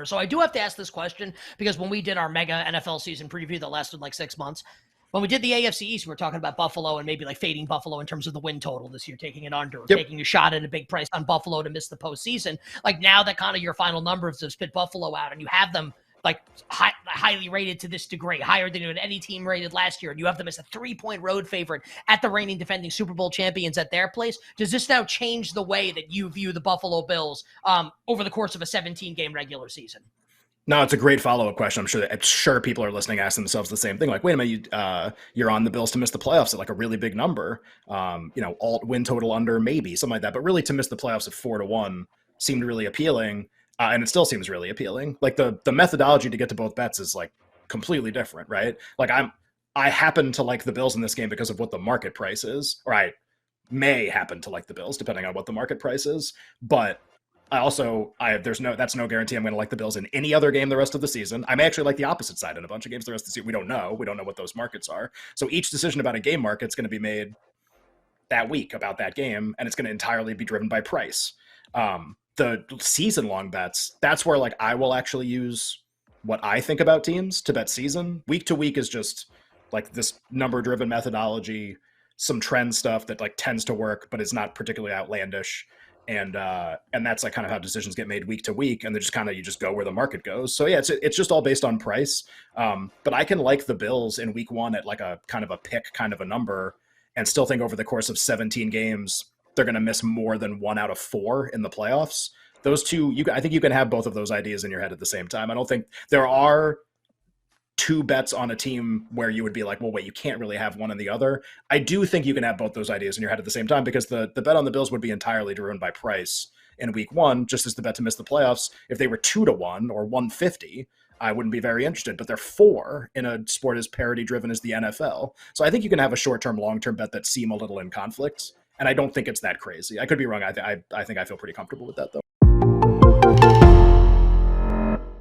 So I do have to ask this question because when we did our mega NFL season preview that lasted like 6 months, when we did the AFC East, we were talking about Buffalo and maybe like fading Buffalo in terms of the win total this year, taking it under, taking a shot at a big price on Buffalo to miss the postseason. Like now that kind of your final numbers have spit Buffalo out and you have them like highly rated to this degree, higher than any team rated last year, and you have them as a 3-point road favorite at the reigning defending Super Bowl champions at their place. Does this now change the way that you view the Buffalo Bills over the course of a 17-game regular season? No, it's a great follow-up question. I'm sure people are listening asking themselves the same thing. Like, wait a minute, you're on the Bills to miss the playoffs at like a really big number. Alt win total under, maybe something like that. But really, to miss the playoffs at 4-1 seemed really appealing, and it still seems really appealing. Like the methodology to get to both bets is like completely different, right? Like I happen to like the Bills in this game because of what the market price is, or I may happen to like the Bills depending on what the market price is, but that's no guarantee I'm going to like the Bills in any other game the rest of the season. I may actually like the opposite side in a bunch of games the rest of the season. We don't know what those markets are. So each decision about a game market is going to be made that week about that game, and it's going to entirely be driven by price. The season-long bets, that's where like I will actually use what I think about teams to bet season. Week to week is just like this number-driven methodology, some trend stuff that like tends to work, but is not particularly outlandish. And that's like kind of how decisions get made week to week, and you just go where the market goes. So yeah, it's just all based on price. But I can like the Bills in week 1 at like a kind of a pick kind of a number, and still think over the course of 17 games they're going to miss more than 1 out of 4 in the playoffs. Those two, I think you can have both of those ideas in your head at the same time. I don't think there are 2 bets on a team where you would be like, well, wait, you can't really have one and the other. I do think you can have both those ideas in your head at the same time, because the bet on the Bills would be entirely driven by price in week 1, just as the bet to miss the playoffs. If they were 2-1 or 150, I wouldn't be very interested, but they're 4 in a sport as parity driven as the NFL. So I think you can have a short-term, long-term bet that seem a little in conflict. And I don't think it's that crazy. I could be wrong. I think I feel pretty comfortable with that, though.